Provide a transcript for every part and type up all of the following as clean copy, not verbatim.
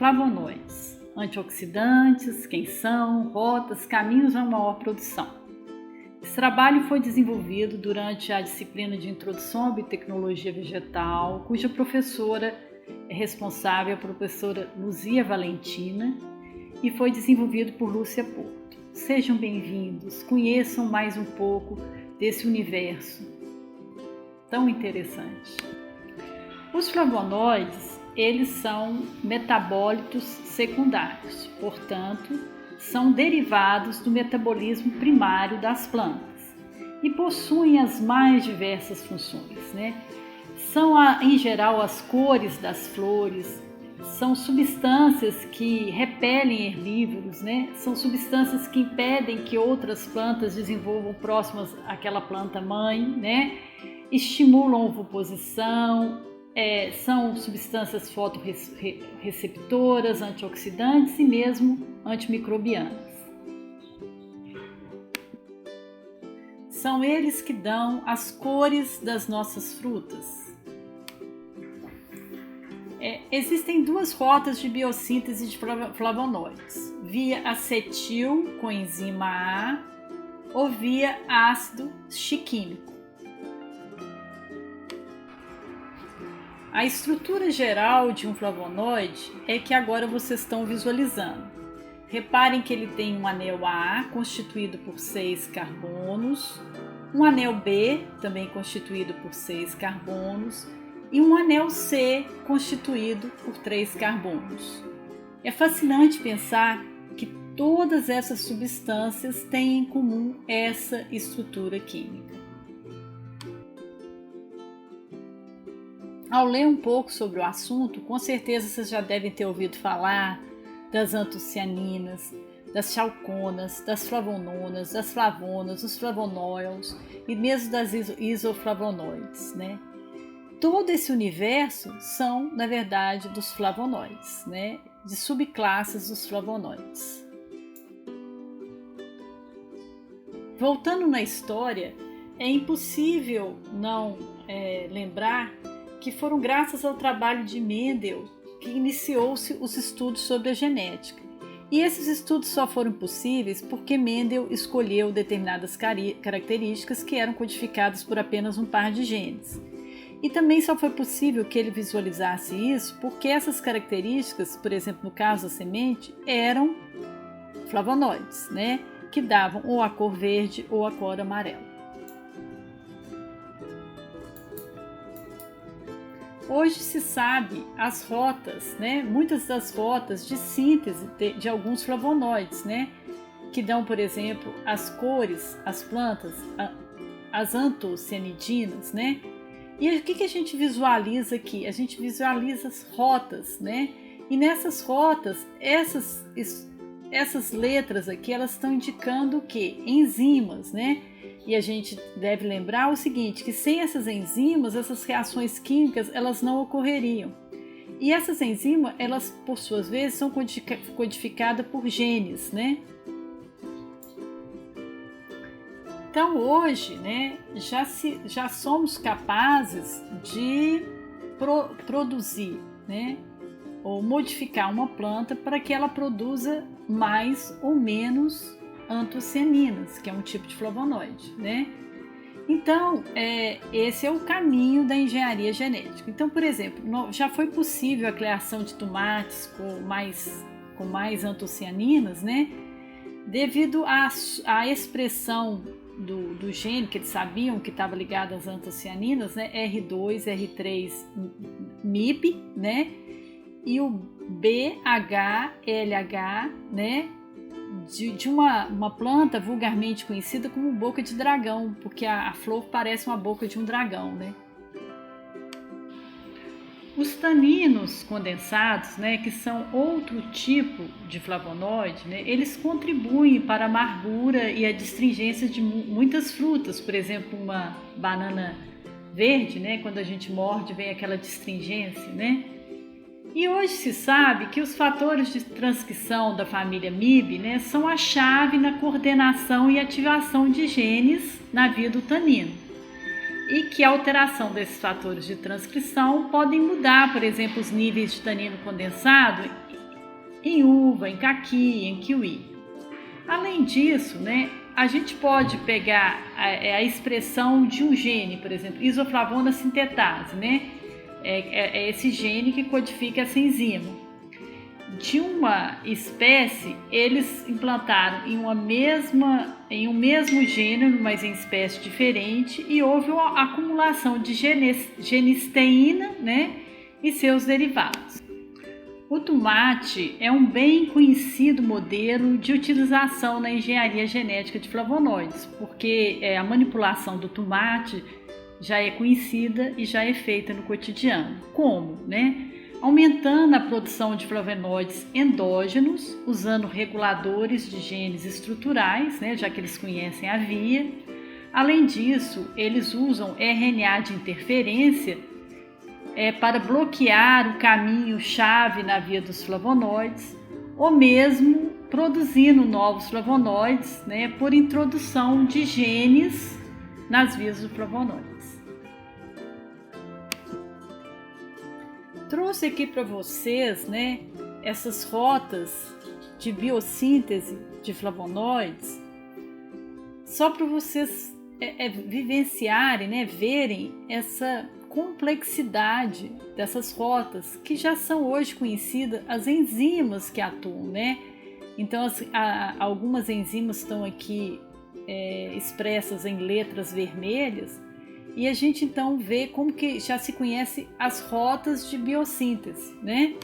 flavonoides, antioxidantes, quem são, rotas, caminhos a maior produção. Esse trabalho foi desenvolvido durante a disciplina de Introdução à Biotecnologia Vegetal, cuja professora responsável é a professora Luzia Valentina, e foi desenvolvido por Lúcia Porto. Sejam bem-vindos, conheçam mais um pouco desse universo tão interessante. Os flavonoides, eles são metabólitos secundários, portanto, são derivados do metabolismo primário das plantas e possuem as mais diversas funções, né? São, em geral, as cores das flores, são substâncias que repelem herbívoros, né? São substâncias que impedem que outras plantas desenvolvam próximas àquela planta mãe, né? Estimulam a ovoposição, são substâncias fotorreceptoras, antioxidantes e mesmo antimicrobianas. São eles que dão as cores das nossas frutas. Existem duas rotas de biossíntese de flavonoides, via acetil com enzima A ou via ácido chiquímico. A estrutura geral de um flavonoide é que agora vocês estão visualizando. Reparem que ele tem um anel A constituído por 6 carbonos, um anel B também constituído por 6 carbonos e um anel C constituído por 3 carbonos. É fascinante pensar que todas essas substâncias têm em comum essa estrutura química. Ao ler um pouco sobre o assunto, com certeza vocês já devem ter ouvido falar das antocianinas, das chalconas, das flavononas, das flavonas, dos flavonoides e mesmo das isoflavonoides, né? Todo esse universo são, na verdade, dos flavonoides, né? De subclasses dos flavonoides. Voltando na história, é impossível não lembrar que foram graças ao trabalho de Mendel que iniciou-se os estudos sobre a genética. E esses estudos só foram possíveis porque Mendel escolheu determinadas características que eram codificadas por apenas um par de genes. E também só foi possível que ele visualizasse isso porque essas características, por exemplo, no caso da semente, eram flavonoides, né? Que davam ou a cor verde ou a cor amarela. Hoje se sabe as rotas, né? Muitas das rotas de síntese de alguns flavonoides, né? Que dão, por exemplo, as cores, as plantas, as antocianidinas, né? E o que a gente visualiza aqui? A gente visualiza as rotas, né? E nessas rotas, essas letras aqui, elas estão indicando o quê? Enzimas, né? E a gente deve lembrar o seguinte, que sem essas enzimas, essas reações químicas, elas não ocorreriam. E essas enzimas, elas, por suas vezes, são codificadas por genes, né? Então, hoje, né, já somos capazes de produzir, né, ou modificar uma planta para que ela produza mais ou menos antocianinas, que é um tipo de flavonoide, né? Então, esse é o caminho da engenharia genética. Então, por exemplo, já foi possível a criação de tomates com mais antocianinas, né? Devido à expressão do gene que eles sabiam que estava ligado às antocianinas, né? R2, R3, MIB, né? E o BHLH, né? De uma planta vulgarmente conhecida como boca de dragão, porque a flor parece uma boca de um dragão, né? Os taninos condensados, né, que são outro tipo de flavonoide, né, eles contribuem para a amargura e a distringência de muitas frutas. Por exemplo, uma banana verde, né, quando a gente morde, vem aquela distringência, né? E hoje se sabe que os fatores de transcrição da família MIB, né, são a chave na coordenação e ativação de genes na via do tanino. E que a alteração desses fatores de transcrição podem mudar, por exemplo, os níveis de tanino condensado em uva, em caqui, em kiwi. Além disso, né, a gente pode pegar a expressão de um gene, por exemplo, isoflavona sintetase, né? É esse gene que codifica essa enzima. De uma espécie, eles implantaram em um mesmo gênero, mas em espécie diferente, e houve uma acumulação de genisteína, né, e seus derivados. O tomate é um bem conhecido modelo de utilização na engenharia genética de flavonoides, porque a manipulação do tomate já é conhecida e já é feita no cotidiano. Como, né? Aumentando a produção de flavonoides endógenos, usando reguladores de genes estruturais, né, já que eles conhecem a via. Além disso, eles usam RNA de interferência para bloquear o caminho-chave na via dos flavonoides, ou mesmo produzindo novos flavonoides, né, por introdução de genes nas vias dos flavonoides. Trouxe aqui para vocês, né, essas rotas de biossíntese de flavonoides, só para vocês vivenciarem, né, verem essa complexidade dessas rotas que já são hoje conhecidas, as enzimas que atuam, né? Então, algumas enzimas estão aqui expressas em letras vermelhas, e a gente então vê como que já se conhece as rotas de biossíntese, né?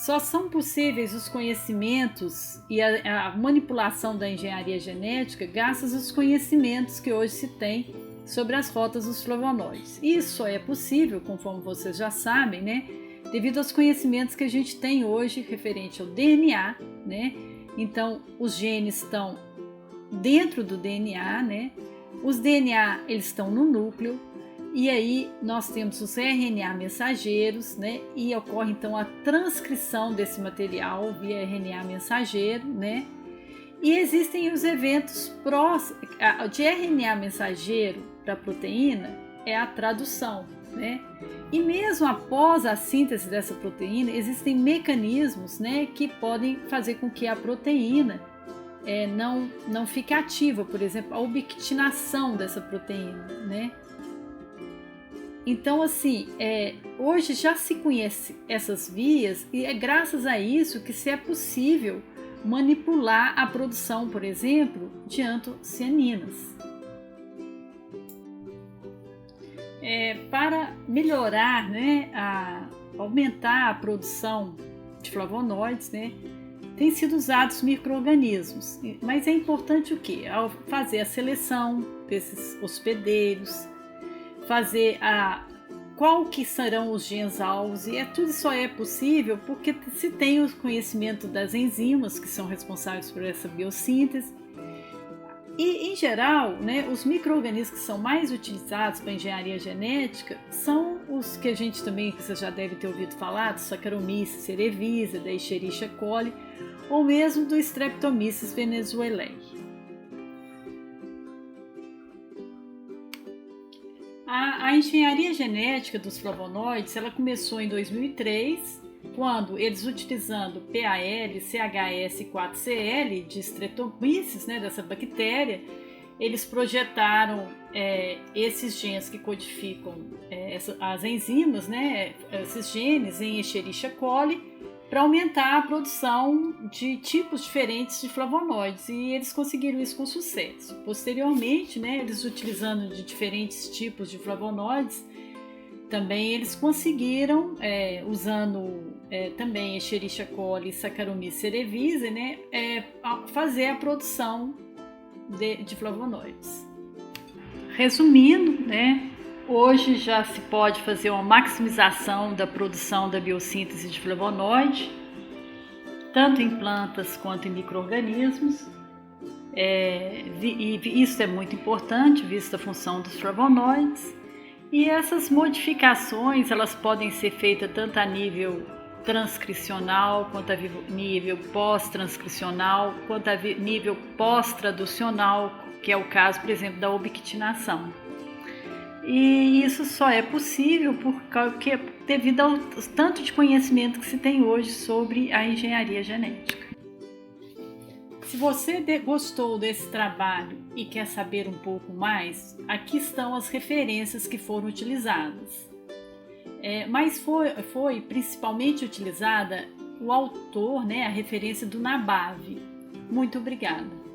Só são possíveis os conhecimentos e a manipulação da engenharia genética graças aos conhecimentos que hoje se tem sobre as rotas dos flavonoides. Isso só é possível, conforme vocês já sabem, né, devido aos conhecimentos que a gente tem hoje referente ao DNA, né? Então, os genes estão dentro do DNA, né? Os DNA, eles estão no núcleo, e aí nós temos os RNA mensageiros, né? E ocorre então a transcrição desse material via RNA mensageiro, né? E existem os eventos de RNA mensageiro para a proteína, é a tradução, né? E mesmo após a síntese dessa proteína, existem mecanismos, né, que podem fazer com que a proteína não fique ativa, por exemplo, a ubiquitinação dessa proteína, né? Então, assim, hoje já se conhece essas vias e é graças a isso que se é possível manipular a produção, por exemplo, de antocianinas. Para melhorar, né, aumentar a produção de flavonoides, né, tem sido usados micro-organismos, mas é importante o quê? Ao fazer a seleção desses hospedeiros, fazer qual que serão os genes alvos, e tudo só é possível porque se tem o conhecimento das enzimas que são responsáveis por essa biossíntese. E, em geral, né, os micro-organismos que são mais utilizados para engenharia genética são os que a gente também, que você já deve ter ouvido falar, do Saccharomyces cerevisiae, da Escherichia coli, ou mesmo do Streptomyces venezuelae. A engenharia genética dos flavonoides, ela começou em 2003, quando eles, utilizando PAL, CHS e 4CL de Streptomyces, né, dessa bactéria, eles projetaram esses genes que codificam as enzimas, né, esses genes em Escherichia coli, para aumentar a produção de tipos diferentes de flavonoides, e eles conseguiram isso com sucesso. Posteriormente, né, eles utilizando de diferentes tipos de flavonoides, também eles conseguiram, usando também Escherichia coli e Saccharomyces cerevisiae, né, fazer a produção de flavonoides. Resumindo, né, hoje já se pode fazer uma maximização da produção da biossíntese de flavonoide, tanto em plantas quanto em micro-organismos, e isso é muito importante, visto a função dos flavonoides. E essas modificações, elas podem ser feitas tanto a nível transcricional, quanto a nível pós-transcricional, quanto a nível pós-traducional, que é o caso, por exemplo, da ubiquitinação. E isso só é possível devido ao tanto de conhecimento que se tem hoje sobre a engenharia genética. Se você gostou desse trabalho e quer saber um pouco mais, aqui estão as referências que foram utilizadas. Mas foi principalmente utilizada o autor, a referência do Nabave. Muito obrigada.